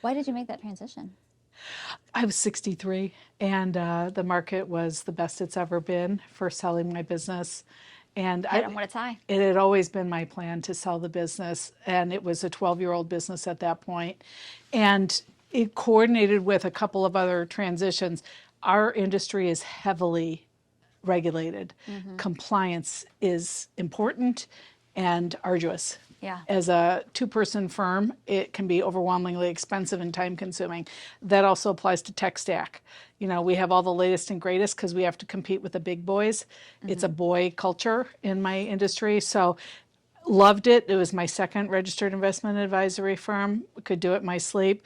Why did you make that transition? I was 63, and the market was the best it's ever been for selling my business. And Hit them with a tie. it had always been my plan to sell the business, and it was a 12-year-old business at that point. And it coordinated with a couple of other transitions. Our industry is heavily regulated. Compliance is important and arduous. Yeah. As a two-person firm, it can be overwhelmingly expensive and time-consuming. That also applies to tech stack. You know, we have all the latest and greatest because we have to compete with the big boys. It's a boy culture in my industry, so loved it. It was my second registered investment advisory firm. Could do it in my sleep.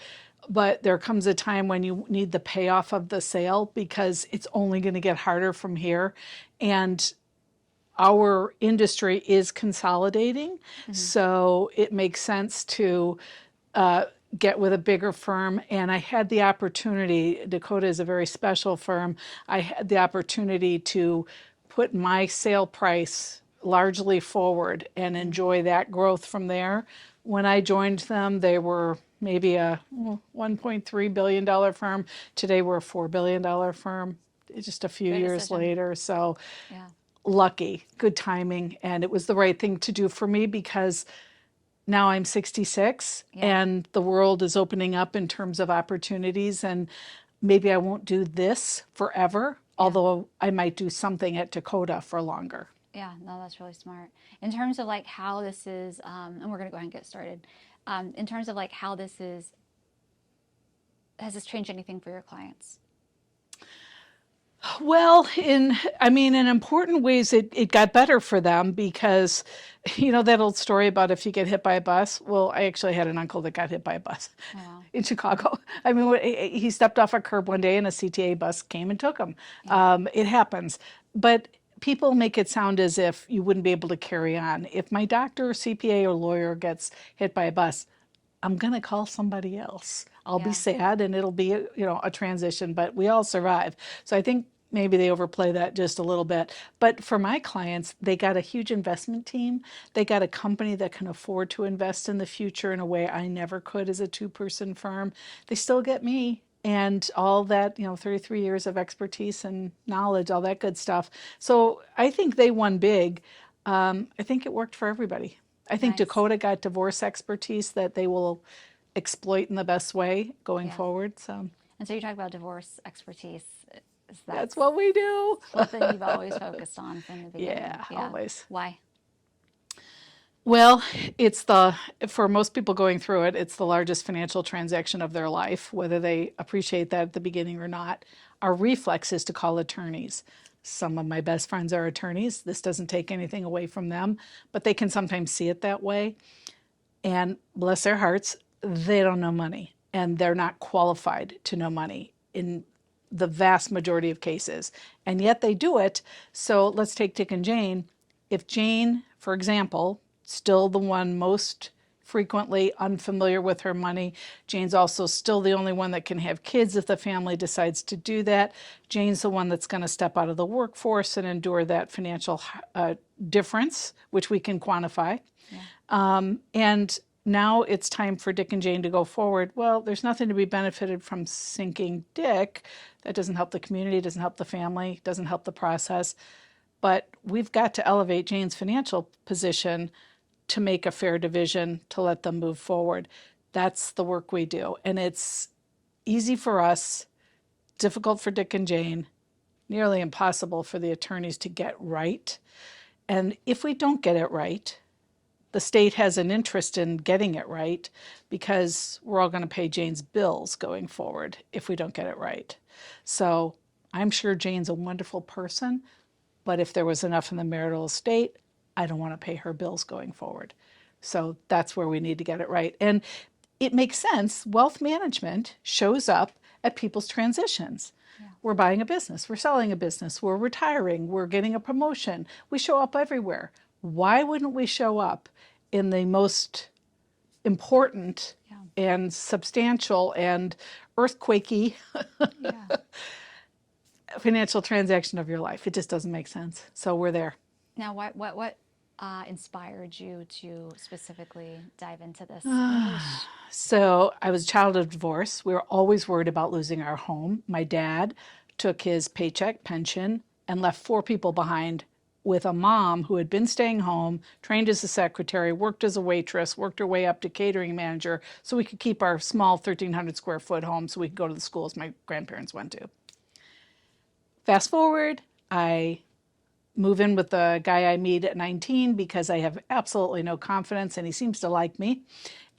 But there comes a time when you need the payoff of the sale because it's only going to get harder from here. And our industry is consolidating, so it makes sense to get with a bigger firm. And I had the opportunity, Dakota is a very special firm, I had the opportunity to put my sale price largely forward and enjoy that growth from there. When I joined them, they were maybe a $1.3 billion firm. Today we're a $4 billion firm just a few Great years decision. later. So Yeah. lucky, good timing, and it was the right thing to do for me because now I'm 66 and the world is opening up in terms of opportunities, and maybe I won't do this forever, although I might do something at Dakota for longer. Yeah, no, that's really smart. In terms of like how this is, and we're gonna go ahead and get started. In terms of like how this is, has this changed anything for your clients? Well, in important ways, it got better for them because, you know, that old story about if you get hit by a bus. Well, I actually had an uncle that got hit by a bus Wow. in Chicago. I mean, he stepped off a curb one day and a CTA bus came and took him. It happens. But people make it sound as if you wouldn't be able to carry on. If my doctor, CPA, or lawyer gets hit by a bus, I'm going to call somebody else. I'll be sad and it'll be, a transition, but we all survive. So I think maybe they overplay that just a little bit. But for my clients, they got a huge investment team. They got a company that can afford to invest in the future in a way I never could as a two-person firm. They still get me and all that, 33 years of expertise and knowledge, all that good stuff. So I think they won big. I think it worked for everybody. I think Nice. Dakota got divorce expertise that they will exploit in the best way going Yeah. forward. So And so you talk about divorce expertise. Is that that's what we do. something you've always focused on from the beginning? Yeah, always. Why? Well, for most people going through it, it's the largest financial transaction of their life, whether they appreciate that at the beginning or not. Our reflex is to call attorneys. Some of my best friends are attorneys. This doesn't take anything away from them, but they can sometimes see it that way. And bless their hearts, they don't know money and they're not qualified to know money in the vast majority of cases. And yet they do it. So let's take Dick and Jane. If Jane, for example, still the one most frequently unfamiliar with her money, Jane's also still the only one that can have kids if the family decides to do that. Jane's the one that's going to step out of the workforce and endure that financial difference, which we can quantify. And now it's time for Dick and Jane to go forward. Well, there's nothing to be benefited from sinking Dick. That doesn't help the community, doesn't help the family, doesn't help the process. But we've got to elevate Jane's financial position to make a fair division to let them move forward. That's the work we do. And it's easy for us, difficult for Dick and Jane, nearly impossible for the attorneys to get right. And if we don't get it right, the state has an interest in getting it right because we're all going to pay Jane's bills going forward if we don't get it right. So I'm sure Jane's a wonderful person, but if there was enough in the marital estate, I don't want to pay her bills going forward. So that's where we need to get it right. And it makes sense. Wealth management shows up at people's transitions. We're buying a business, we're selling a business, we're retiring, we're getting a promotion. We show up everywhere. Why wouldn't we show up in the most important and substantial and earthquakey financial transaction of your life? It just doesn't make sense. So we're there. Now, what inspired you to specifically dive into this niche? So I was a child of divorce. We were always worried about losing our home. My dad took his paycheck pension and left four people behind with a mom who had been staying home, trained as a secretary, worked as a waitress, worked her way up to catering manager so we could keep our small 1,300 square foot home so we could go to the schools my grandparents went to. Fast forward, I move in with the guy I meet at 19 because I have absolutely no confidence and he seems to like me.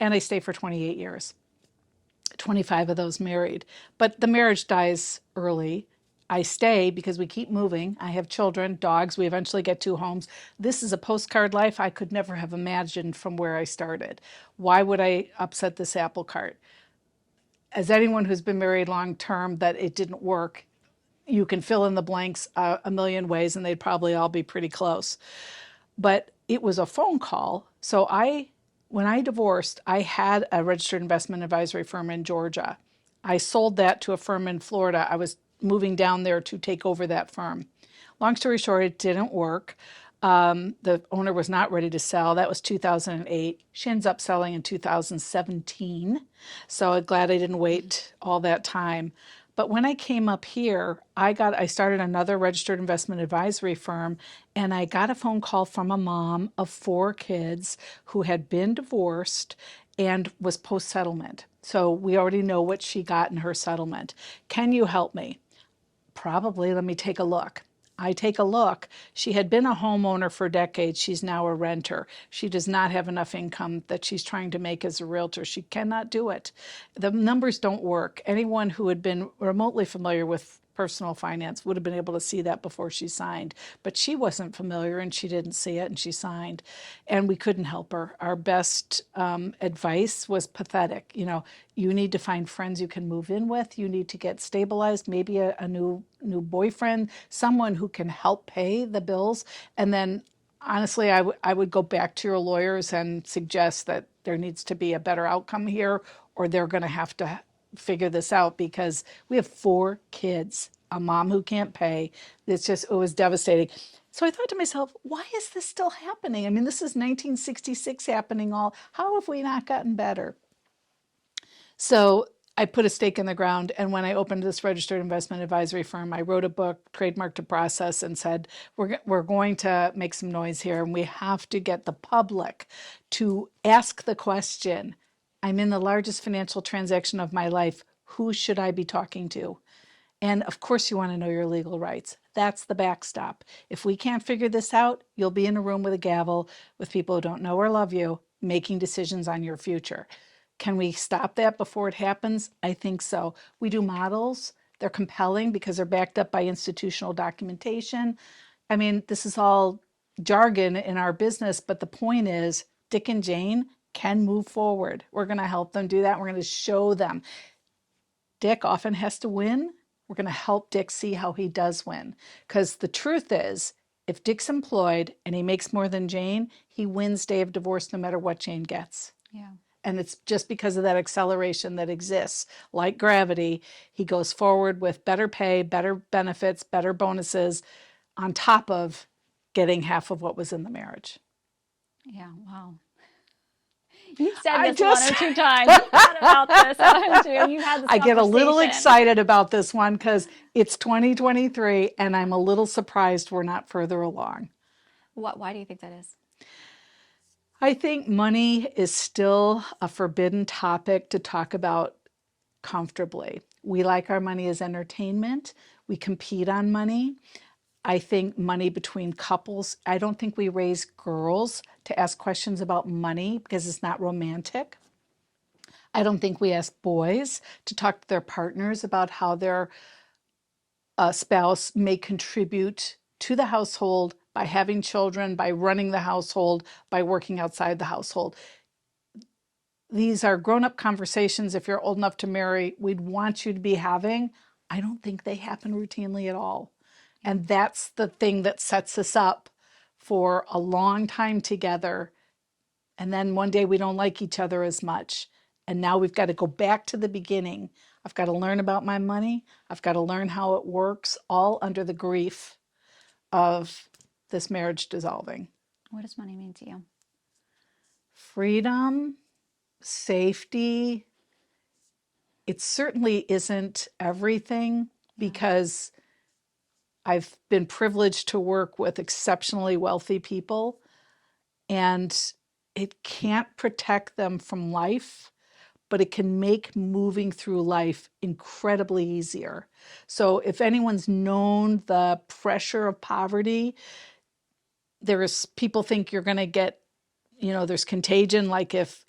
And I stay for 28 years, 25 of those married. But the marriage dies early. I stay because we keep moving. I have children, dogs. We eventually get two homes. This is a postcard life I could never have imagined from where I started. Why would I upset this apple cart? As anyone who's been married long term, that it didn't work, you can fill in the blanks a million ways and they'd probably all be pretty close. But it was a phone call. So when I divorced, I had a registered investment advisory firm in Georgia. I sold that to a firm in Florida. I was moving down there to take over that firm. Long story short, it didn't work. The owner was not ready to sell. That was 2008. She ends up selling in 2017. So I'm glad I didn't wait all that time. But when I came up here, I started another registered investment advisory firm, and I got a phone call from a mom of four kids who had been divorced and was post-settlement. So we already know what she got in her settlement. Can you help me? Probably. Let me take a look. I take a look. She had been a homeowner for decades. She's now a renter. She does not have enough income that she's trying to make as a realtor. She cannot do it. The numbers don't work. Anyone who had been remotely familiar with personal finance would have been able to see that before she signed. But she wasn't familiar and she didn't see it and she signed. And we couldn't help her. Our best advice was pathetic. You need to find friends you can move in with. You need to get stabilized, maybe a new boyfriend, someone who can help pay the bills. And then honestly, I would go back to your lawyers and suggest that there needs to be a better outcome here, or they're going to have to figure this out because we have four kids, a mom who can't pay. It was devastating. So I thought to myself, why is this still happening? I mean, this is 1966 happening how have we not gotten better? So I put a stake in the ground. And when I opened this registered investment advisory firm, I wrote a book, trademarked a process, and said, we're going to make some noise here. And we have to get the public to ask the question, I'm in the largest financial transaction of my life. Who should I be talking to? And of course, you want to know your legal rights. That's the backstop. If we can't figure this out, you'll be in a room with a gavel with people who don't know or love you, making decisions on your future. Can we stop that before it happens? I think so. We do models. They're compelling because they're backed up by institutional documentation. I mean, this is all jargon in our business, but the point is Dick and Jane can move forward. We're going to help them do that. We're going to show them. Dick often has to win. We're going to help Dick see how he does win. Because the truth is, if Dick's employed and he makes more than Jane, he wins day of divorce no matter what Jane gets. Yeah. And it's just because of that acceleration that exists. Like gravity, he goes forward with better pay, better benefits, better bonuses, on top of getting half of what was in the marriage. Yeah. Wow. You've said I this one just or two times. You've thought about this, haven't you? And you've had this I get a little conversation. excited about this one because it's 2023 and I'm a little surprised we're not further along. Why do you think that is? I think money is still a forbidden topic to talk about comfortably. We like our money as entertainment. We compete on money. I think money between couples, I don't think we raise girls to ask questions about money because it's not romantic. I don't think we ask boys to talk to their partners about how their spouse may contribute to the household by having children, by running the household, by working outside the household. These are grown-up conversations, if you're old enough to marry, we'd want you to be having. I don't think they happen routinely at all. And that's the thing that sets us up for a long time together. And then one day we don't like each other as much. And now we've got to go back to the beginning. I've got to learn about my money. I've got to learn how it works, all under the grief of this marriage dissolving. What does money mean to you? Freedom, safety. It certainly isn't everything Yeah. because I've been privileged to work with exceptionally wealthy people, and it can't protect them from life, but it can make moving through life incredibly easier. So if anyone's known the pressure of poverty, there's people think you're going to get, there's contagion. Like if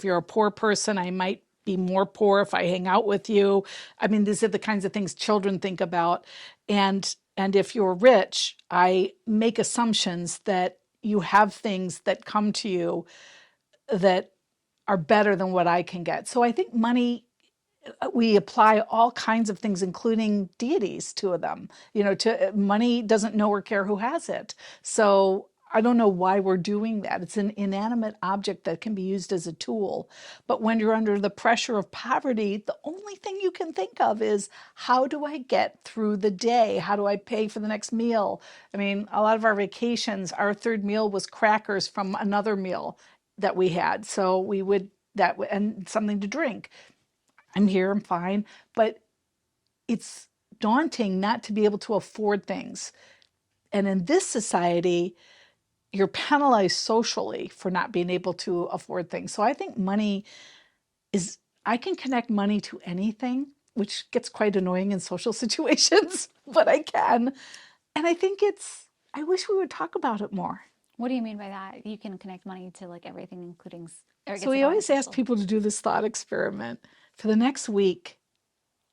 you're a poor person, I might be more poor if I hang out with you. I mean, these are the kinds of things children think about. And if you're rich, I make assumptions that you have things that come to you that are better than what I can get. So I think money, we apply all kinds of things, including deities, to them. To money doesn't know or care who has it. So I don't know why we're doing that. It's an inanimate object that can be used as a tool. But when you're under the pressure of poverty, the only thing you can think of is, how do I get through the day? How do I pay for the next meal? I mean, a lot of our vacations, our third meal was crackers from another meal that we had. So we would that and something to drink. I'm here, I'm fine. But it's daunting not to be able to afford things. And in this society, you're penalized socially for not being able to afford things. So I think money is, I can connect money to anything, which gets quite annoying in social situations, but I can. And I think I wish we would talk about it more. What do you mean by that? You can connect money to like everything, including, or I So guess we it's always ask artificial. people to do this thought experiment for the next week,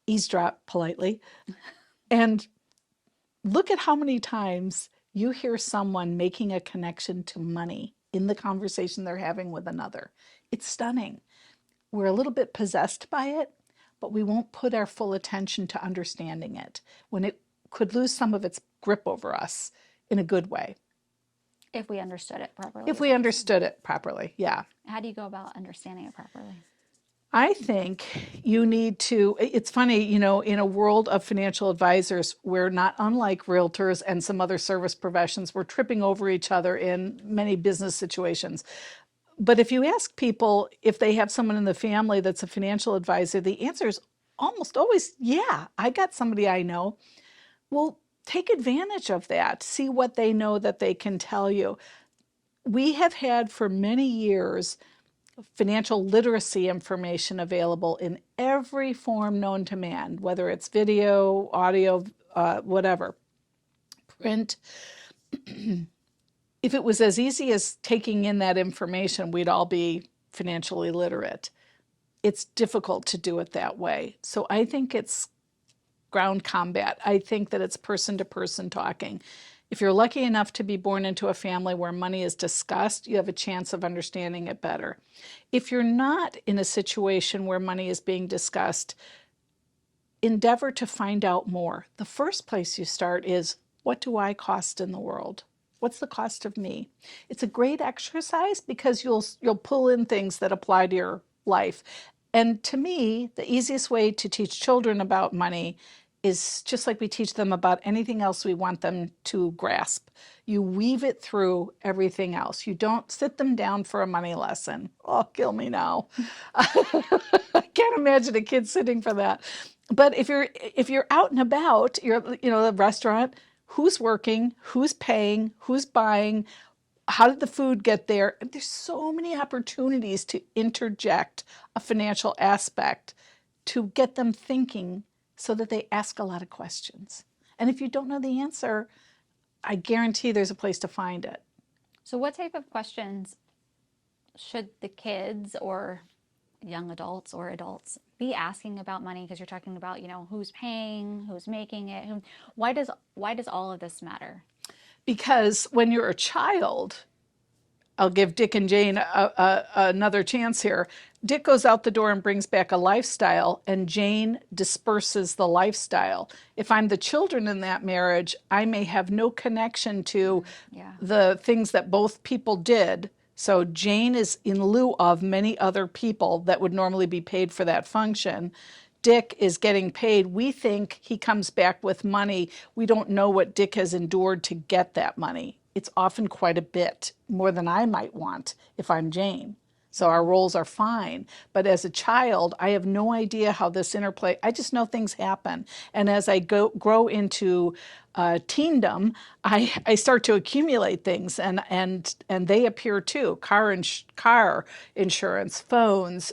eavesdrop politely, and look at how many times you hear someone making a connection to money in the conversation they're having with another. It's stunning. We're a little bit possessed by it, but we won't put our full attention to understanding it when it could lose some of its grip over us in a good way. If we understood it properly, If is we what you're saying. understood it properly, yeah. How do you go about understanding it properly? I think you need to, it's funny, in a world of financial advisors, we're not unlike realtors and some other service professions. We're tripping over each other in many business situations. But if you ask people if they have someone in the family that's a financial advisor, the answer is almost always, yeah, I got somebody I know. Well, take advantage of that. See what they know that they can tell you. We have had for many years financial literacy information available in every form known to man, whether it's video, audio, whatever, print. If it was as easy as taking in that information, we'd all be financially literate. It's difficult to do it that way. So I think it's ground combat. I think that it's person to person talking. If you're lucky enough to be born into a family where money is discussed, you have a chance of understanding it better. If you're not in a situation where money is being discussed, endeavor to find out more. The first place you start is, what do I cost in the world? What's the cost of me? It's a great exercise because you'll pull in things that apply to your life. And to me, the easiest way to teach children about money is just like we teach them about anything else we want them to grasp. You weave it through everything else. You don't sit them down for a money lesson. Oh, kill me now. I can't imagine a kid sitting for that. But if you're out and about, you're the restaurant, who's working, who's paying, who's buying, how did the food get there? There's so many opportunities to interject a financial aspect to get them thinking so that they ask a lot of questions. And if you don't know the answer, I guarantee there's a place to find it. So, what type of questions should the kids or young adults or adults be asking about money? Because you're talking about, who's paying, who's making it. Why does all of this matter? Because when you're a child, I'll give Dick and Jane another chance here. Dick goes out the door and brings back a lifestyle, and Jane disperses the lifestyle. If I'm the children in that marriage, I may have no connection to Yeah. the things that both people did. So Jane is in lieu of many other people that would normally be paid for that function. Dick is getting paid. We think he comes back with money. We don't know what Dick has endured to get that money. it's often quite a bit more than I might want if I'm Jane. So our roles are fine. But as a child, I have no idea how this interplay, I just know things happen. And as I grow into teendom, I start to accumulate things and they appear too. Car insurance, phones.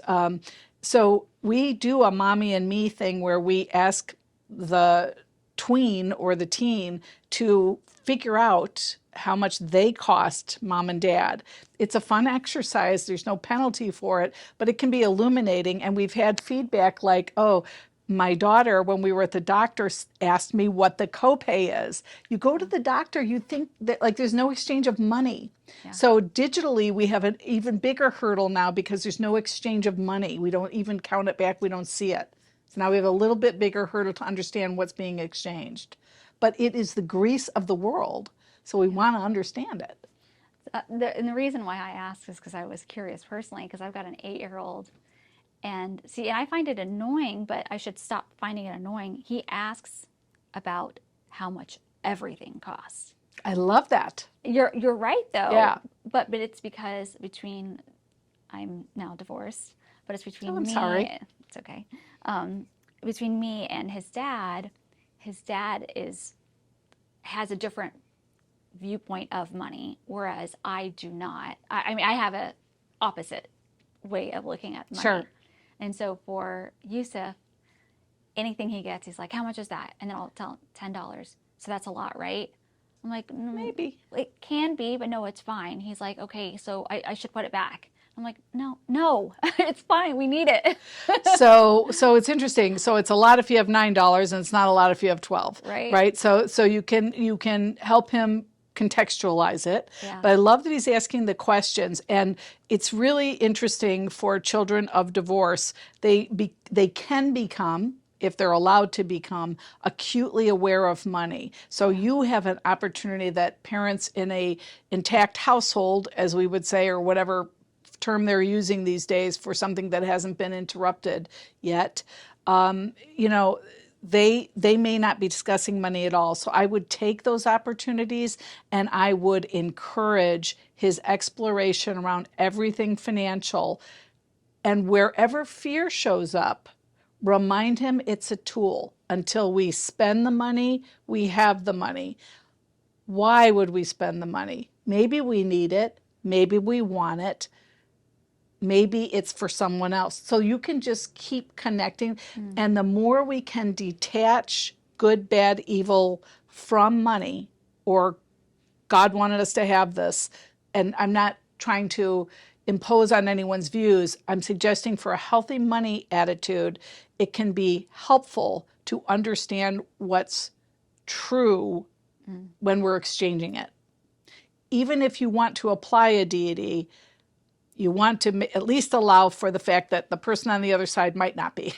So we do a mommy and me thing where we ask the tween or the teen to figure out how much they cost mom and dad. It's a fun exercise. There's no penalty for it, but it can be illuminating. And we've had feedback like, oh, my daughter, when we were at the doctor, asked me what the copay is. You go to the doctor, you think that like there's no exchange of money. Yeah. So digitally, we have an even bigger hurdle now because there's no exchange of money. We don't even count it back. We don't see it. So now we have a little bit bigger hurdle to understand what's being exchanged. But it is the grease of the world. So we want to understand it. And the reason why I asked is because I was curious personally, because I've got an 8-year-old. And see, I find it annoying, but I should stop finding it annoying. He asks about how much everything costs. I love that. You're right, though. Yeah. But it's because I'm now divorced, but it's between I'm me. sorry. It's okay. Between me and his dad has a different viewpoint of money, whereas I do not. I mean, I have a opposite way of looking at money. Sure. And so for Yusuf, anything he gets, he's like, how much is that? And then I'll tell him $10. So that's a lot, right? I'm like, maybe. It can be, but no, it's fine. He's like, okay, so I should put it back. I'm like, no, it's fine. We need it. So it's interesting. So it's a lot if you have $9 and it's not a lot if you have 12. Right. So you can help him contextualize it. Yeah. But I love that he's asking the questions, and it's really interesting for children of divorce. They can become, if they're allowed to become, acutely aware of money. So you have an opportunity that parents in a intact household, as we would say, or whatever term they're using these days for something that hasn't been interrupted yet, they may not be discussing money at all. So I would take those opportunities and I would encourage his exploration around everything financial. And wherever fear shows up, remind him it's a tool. Until we spend the money, we have the money. Why would we spend the money? Maybe we need it. Maybe we want it. Maybe it's for someone else. So you can just keep connecting. And the more we can detach good, bad, evil from money, or God wanted us to have this, and I'm not trying to impose on anyone's views, I'm suggesting for a healthy money attitude, it can be helpful to understand what's true when we're exchanging it. Even if you want to apply a deity, you want to at least allow for the fact that the person on the other side might not be.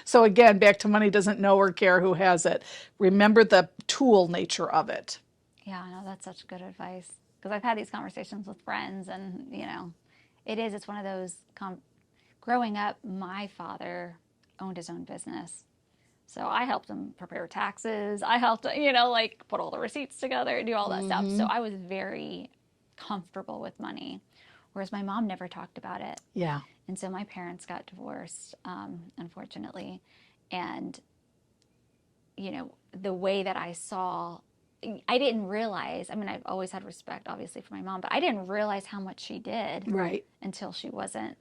So again, back to money doesn't know or care who has it. Remember the tool nature of it. Yeah, I know, that's such good advice. Because I've had these conversations with friends, and, it's one of those, growing up, my father owned his own business. So I helped him prepare taxes. I helped, put all the receipts together, do all that stuff. So I was very comfortable with money. Whereas my mom never talked about it. Yeah. And so my parents got divorced, unfortunately. And, the way that I saw, I didn't realize, I've always had respect, obviously, for my mom, but I didn't realize how much she did. Right. Until she wasn't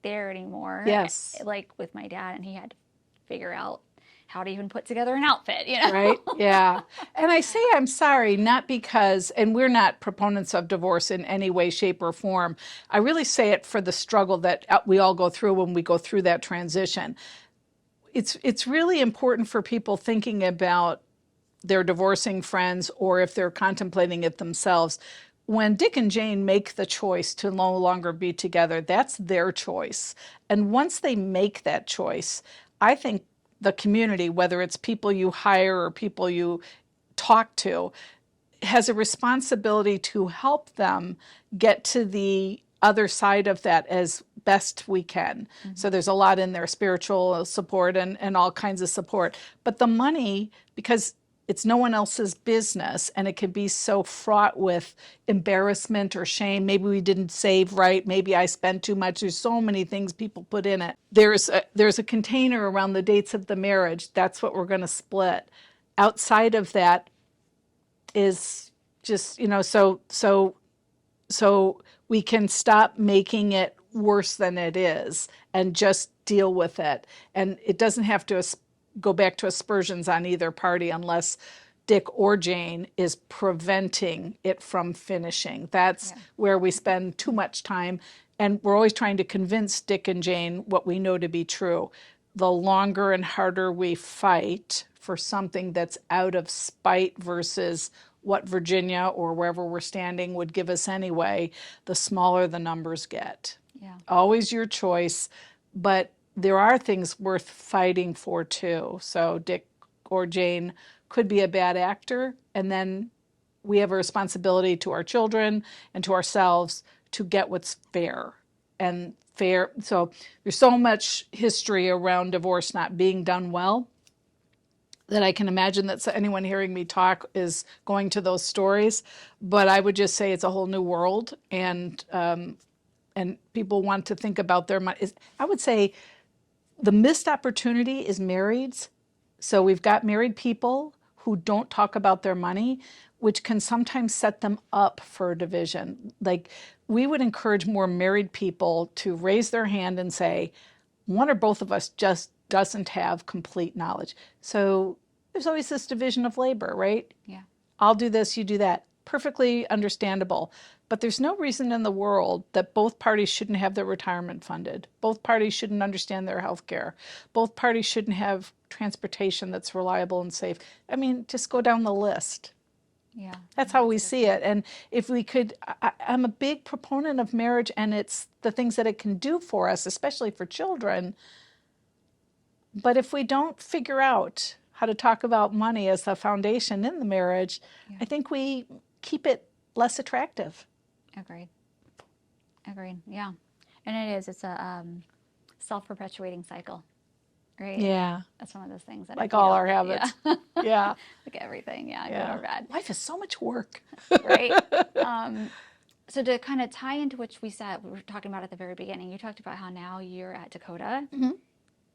there anymore. Yes. Like with my dad, and he had to figure out how to even put together an outfit, Right, yeah. And I say I'm sorry, not because, and we're not proponents of divorce in any way, shape, or form. I really say it for the struggle that we all go through when we go through that transition. It's really important for people thinking about their divorcing friends, or if they're contemplating it themselves. When Dick and Jane make the choice to no longer be together, that's their choice. And once they make that choice, I think the community, whether it's people you hire or people you talk to, has a responsibility to help them get to the other side of that as best we can. So there's a lot in there, spiritual support and all kinds of support. But the money, because it's no one else's business, and it can be so fraught with embarrassment or shame. Maybe we didn't save right. Maybe I spent too much. There's so many things people put in it. There's a container around the dates of the marriage. That's what we're going to split. Outside of that is just, so we can stop making it worse than it is and just deal with it. And it doesn't have to go back to aspersions on either party unless Dick or Jane is preventing it from finishing. That's where we spend too much time. And we're always trying to convince Dick and Jane what we know to be true. The longer and harder we fight for something that's out of spite versus what Virginia or wherever we're standing would give us anyway, the smaller the numbers get. Yeah. Always your choice, but there are things worth fighting for too. So Dick or Jane could be a bad actor, and then we have a responsibility to our children and to ourselves to get what's fair. And fair, so there's so much history around divorce not being done well that I can imagine that anyone hearing me talk is going to those stories. But I would just say it's a whole new world, and people want to think about their money. I would say the missed opportunity is marrieds. So we've got married people who don't talk about their money, which can sometimes set them up for a division. Like, we would encourage more married people to raise their hand and say, one or both of us just doesn't have complete knowledge. So there's always this division of labor, right? Yeah. I'll do this, you do that. Perfectly understandable. But there's no reason in the world that both parties shouldn't have their retirement funded. Both parties shouldn't understand their health care. Both parties shouldn't have transportation that's reliable and safe. I mean, just go down the list. Yeah. That's how we see it. And if we could, I'm a big proponent of marriage, and it's the things that it can do for us, especially for children. But if we don't figure out how to talk about money as the foundation in the marriage, I think we keep it less attractive. Agreed. Yeah. And it is. It's a self-perpetuating cycle, right? Yeah. That's one of those things that like all our habits. Yeah. Yeah. Like everything. Yeah. Good or bad. Life is so much work. Right. So to kind of tie into which we were talking about at the very beginning, you talked about how now you're at Dakota. Mm-hmm.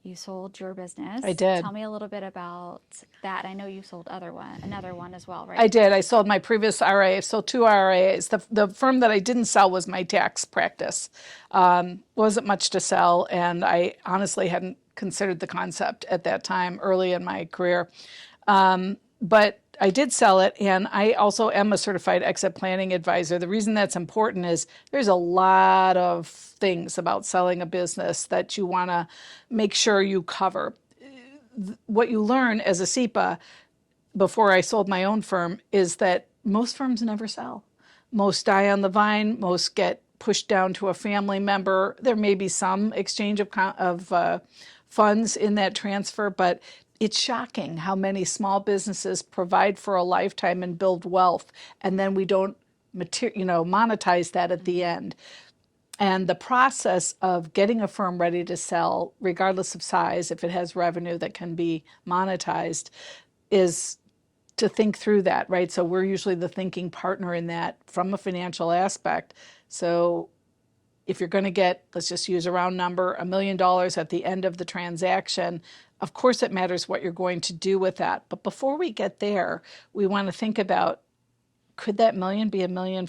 You sold your business. I did. Tell me a little bit about that. I know you sold another one as well, right? I did. I sold my previous RIA. I sold 2 RIAs. The firm that I didn't sell was my tax practice. Wasn't much to sell, and I honestly hadn't considered the concept at that time, early in my career. But I did sell it, and I also am a certified exit planning advisor. The reason that's important is there's a lot of things about selling a business that you want to make sure you cover. What you learn as a SEPA before I sold my own firm is that most firms never sell. Most die on the vine. Most get pushed down to a family member. There may be some exchange of funds in that transfer, but it's shocking how many small businesses provide for a lifetime and build wealth, and then we don't monetize that at the end. And the process of getting a firm ready to sell, regardless of size, if it has revenue that can be monetized, is to think through that, right? So we're usually the thinking partner in that from a financial aspect. So if you're going to get, let's just use a round number, $1 million at the end of the transaction, of course it matters what you're going to do with that. But before we get there, we want to think about, could that million be $1.5 million?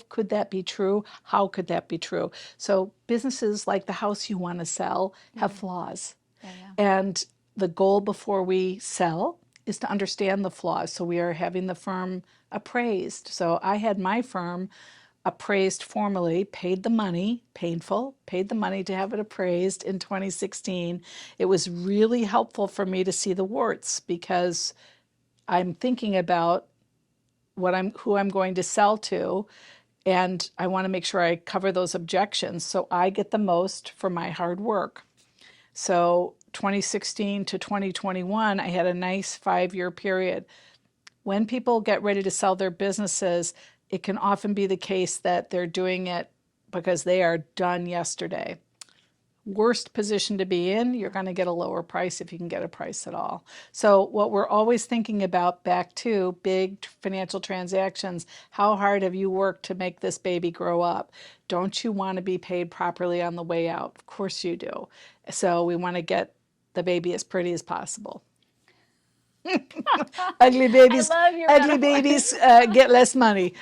Could that be true? How could that be true? So businesses like the house you want to sell have flaws. Yeah. And the goal before we sell is to understand the flaws. So we are having the firm appraised. So I had my firm appraised formally, paid the money, painful, paid the money to have it appraised in 2016. It was really helpful for me to see the warts, because I'm thinking about who I'm going to sell to, and I want to make sure I cover those objections so I get the most for my hard work. So 2016 to 2021, I had a nice 5-year period. When people get ready to sell their businesses, it can often be the case that they're doing it because they are done yesterday. worst position to be in, you're going to get a lower price if you can get a price at all. So what we're always thinking about, back to big financial transactions, how hard have you worked to make this baby grow up? Don't you want to be paid properly on the way out? Of course you do. So we want to get the baby as pretty as possible. ugly I babies love your ugly metaphors. babies get less money.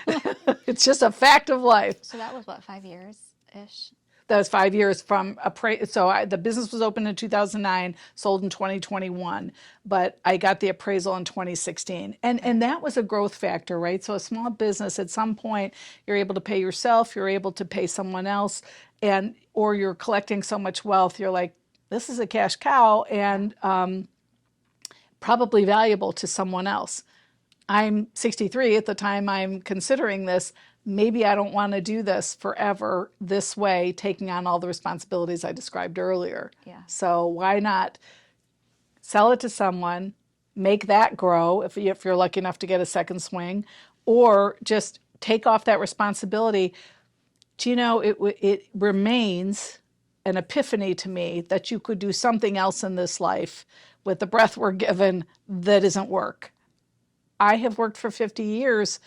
It's just a fact of life. So that was what, 5 years ish? That was 5 years from the business was opened in 2009, sold in 2021, but I got the appraisal in 2016. And that was a growth factor, right? So a small business, at some point, you're able to pay yourself, you're able to pay someone else, and or you're collecting so much wealth, you're like, this is a cash cow, and probably valuable to someone else. I'm 63 at the time I'm considering this. Maybe I don't want to do this forever this way, taking on all the responsibilities I described earlier. Yeah. So why not sell it to someone, make that grow if you're lucky enough to get a second swing, or just take off that responsibility. Do you know, it remains an epiphany to me that you could do something else in this life with the breath we're given that isn't work. I have worked for 50 years,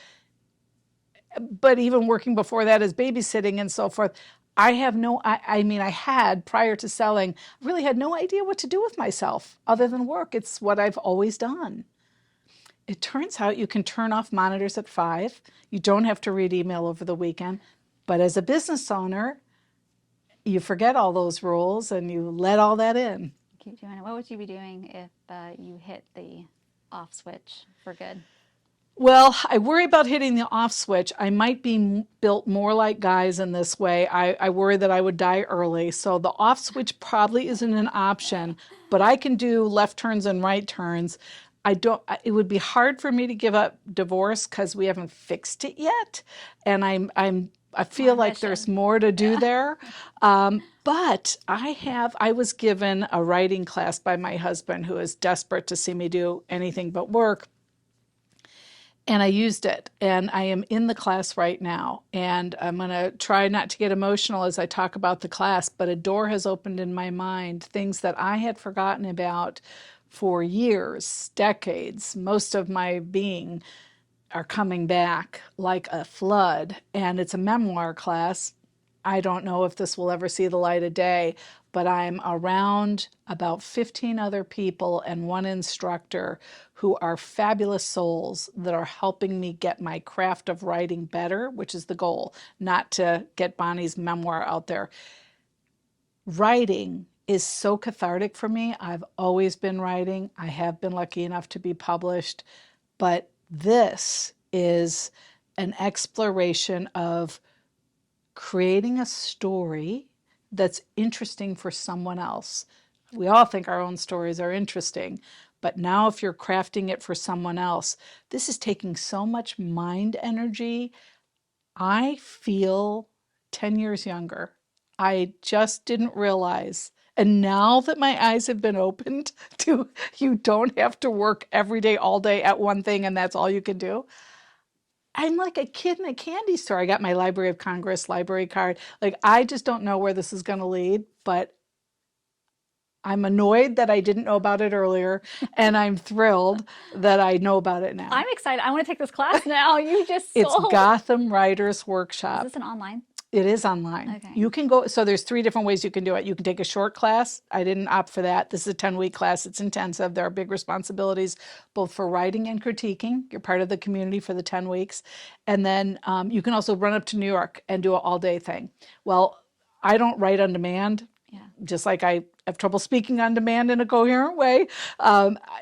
but even working before that as babysitting and so forth, I had, prior to selling, really had no idea what to do with myself other than work. It's what I've always done. It turns out you can turn off monitors at 5. You don't have to read email over the weekend. But as a business owner, you forget all those rules and you let all that in. Keep doing it. What would you be doing if you hit the off switch for good? Well, I worry about hitting the off switch. I might be built more like guys in this way. I worry that I would die early. So the off switch probably isn't an option, but I can do left turns and right turns. It would be hard for me to give up divorce because we haven't fixed it yet. And I feel like there's more to do there. But I was given a writing class by my husband, who is desperate to see me do anything but work. And I used it, and I am in the class right now. And I'm going to try not to get emotional as I talk about the class, but a door has opened in my mind, things that I had forgotten about for years, decades. Most of my being are coming back like a flood. And it's a memoir class. I don't know if this will ever see the light of day, but I'm around about 15 other people and one instructor who are fabulous souls that are helping me get my craft of writing better, which is the goal, not to get Bonnie's memoir out there. Writing is so cathartic for me. I've always been writing. I have been lucky enough to be published, but this is an exploration of creating a story that's interesting for someone else. We all think our own stories are interesting, but now if you're crafting it for someone else, this is taking so much mind energy. I feel 10 years younger. I just didn't realize. And now that my eyes have been opened to, you don't have to work every day, all day at one thing, and that's all you can do. I'm like a kid in a candy store. I got my Library of Congress library card. Like, I just don't know where this is going to lead, but I'm annoyed that I didn't know about it earlier, and I'm thrilled that I know about it now. I'm excited. I want to take this class now. You just It's sold. Gotham Writers Workshop. Is this an online? It is online. Okay. You can go, so there's 3 different ways you can do it. You can take a short class. I didn't opt for that. This is a 10-week class. It's intensive. There are big responsibilities, both for writing and critiquing. You're part of the community for the 10 weeks. And then you can also run up to New York and do an all-day thing. Well, I don't write on demand. Yeah. Just like I have trouble speaking on demand in a coherent way.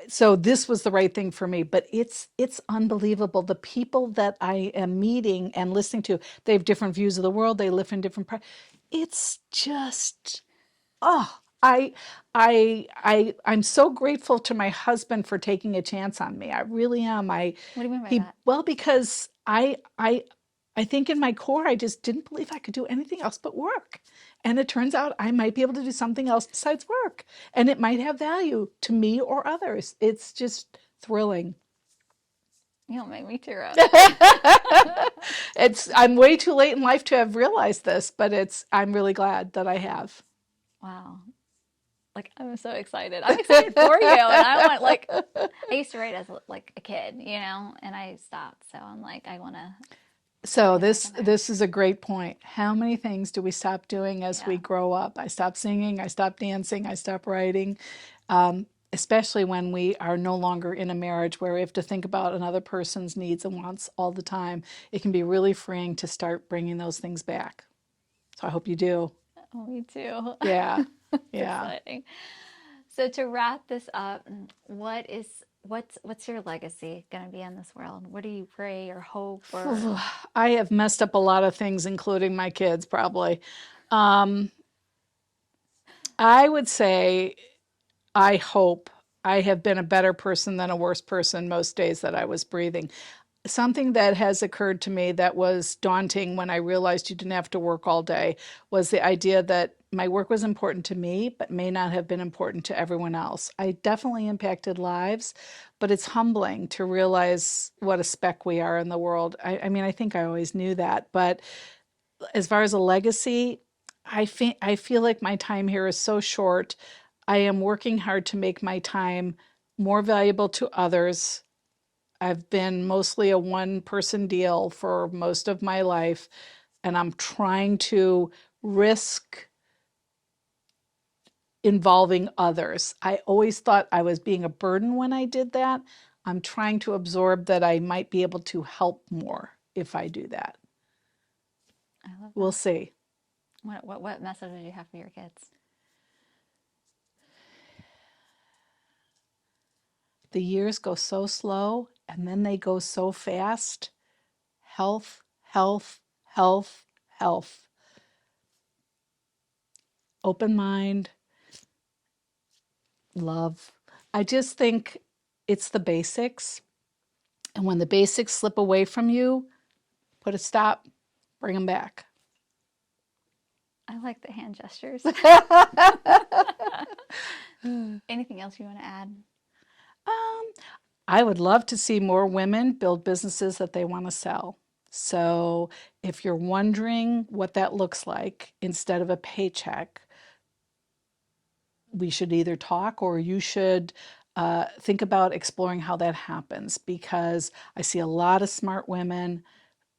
So this was the right thing for me. But it's unbelievable. The people that I am meeting and listening to, they have different views of the world. They live in different parts. It's just, I'm so grateful to my husband for taking a chance on me. I really am. What do you mean by that? Well, because I think in my core, I just didn't believe I could do anything else but work. And it turns out I might be able to do something else besides work. And it might have value to me or others. It's just thrilling. You don't make me tear up. I'm way too late in life to have realized this, but I'm really glad that I have. Wow. Like, I'm so excited. I'm excited for you. And I want, like, I used to write as like a kid, and I stopped. So I'm like, I want to So get back this in there. this is a great point. How many things do we stop doing as we Yeah. grow up? I stopped singing, I stopped dancing, I stopped writing. Especially when we are no longer in a marriage where we have to think about another person's needs and wants all the time. It can be really freeing to start bringing those things back. So I hope you do. Oh, me too. Yeah. It's Yeah. exciting. So to wrap this up, what's your legacy going to be in this world? What do you pray or hope or I have messed up a lot of things, including my kids, probably. Um, I would say I hope I have been a better person than a worse person most days that I was breathing. Something that has occurred to me that was daunting when I realized you didn't have to work all day was the idea that my work was important to me, but may not have been important to everyone else. I definitely impacted lives, but it's humbling to realize what a speck we are in the world. I mean, I think I always knew that, but as far as a legacy, I feel like my time here is so short. I am working hard to make my time more valuable to others. I've been mostly a one person deal for most of my life, and I'm trying to risk involving others. I always thought I was being a burden when I did that. I'm trying to absorb that I might be able to help more if I do that. I love We'll that. see. What message did you have for your kids? The years go so slow and then they go so fast. Health, health, health, health. Open mind, love. I just think it's the basics. And when the basics slip away from you, put a stop, bring them back. I like the hand gestures. Anything else you want to add? I would love to see more women build businesses that they want to sell. So if you're wondering what that looks like instead of a paycheck, we should either talk or you should think about exploring how that happens because I see a lot of smart women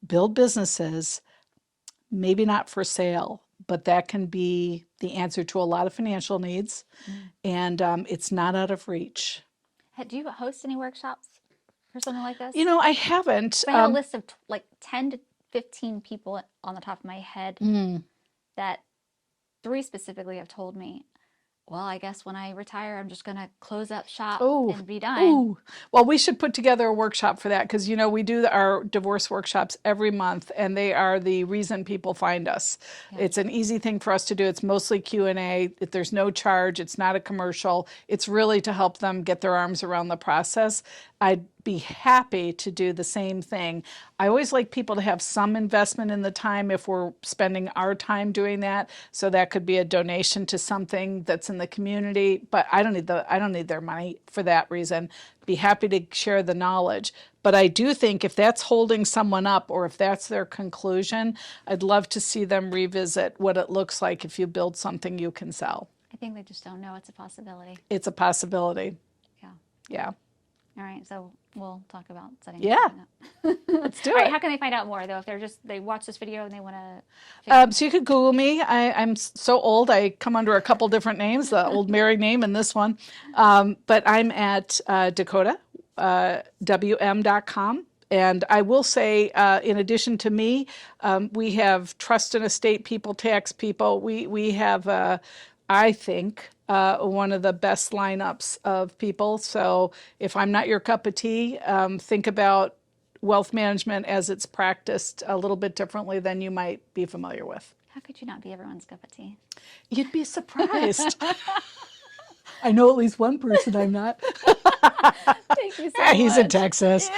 build businesses, maybe not for sale, but that can be the answer to a lot of financial needs, and it's not out of reach. Do you host any workshops for something like this? I haven't. So I have a list of like 10 to 15 people on the top of my head that three specifically have told me, well, I guess when I retire, I'm just going to close up shop Oh, and be done. oh. Well, we should put together a workshop for that because we do our divorce workshops every month, and they are the reason people find us. Yeah. It's an easy thing for us to do. It's mostly Q&A. There's no charge. It's not a commercial. It's really to help them get their arms around the process. I'd be happy to do the same thing. I always like people to have some investment in the time if we're spending our time doing that. So that could be a donation to something that's in the community, but I don't need their money for that reason. Be happy to share the knowledge. But I do think if that's holding someone up or if that's their conclusion, I'd love to see them revisit what it looks like if you build something you can sell. I think they just don't know it's a possibility. It's a possibility. Yeah. Yeah. All right, so we'll talk about setting Yeah. something up. Let's do All right, it. how can they find out more though? If they watch this video and they want to. So you could Google me. I'm so old. I come under a couple different names, the old married name and this one. But I'm at Dakota, WM.com. And I will say, in addition to me, we have trust and estate people, tax people. We have, I think, one of the best lineups of people. So if I'm not your cup of tea, think about wealth management as it's practiced a little bit differently than you might be familiar with. How could you not be everyone's cup of tea? You'd be surprised. I know at least one person I'm not. Thank you so much. He's in Texas.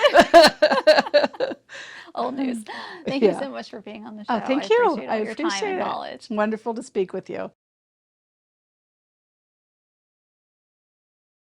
Old news. Thank you so much for being on the show. Oh, thank I you. appreciate all I your time appreciate and it. knowledge. Wonderful to speak with you.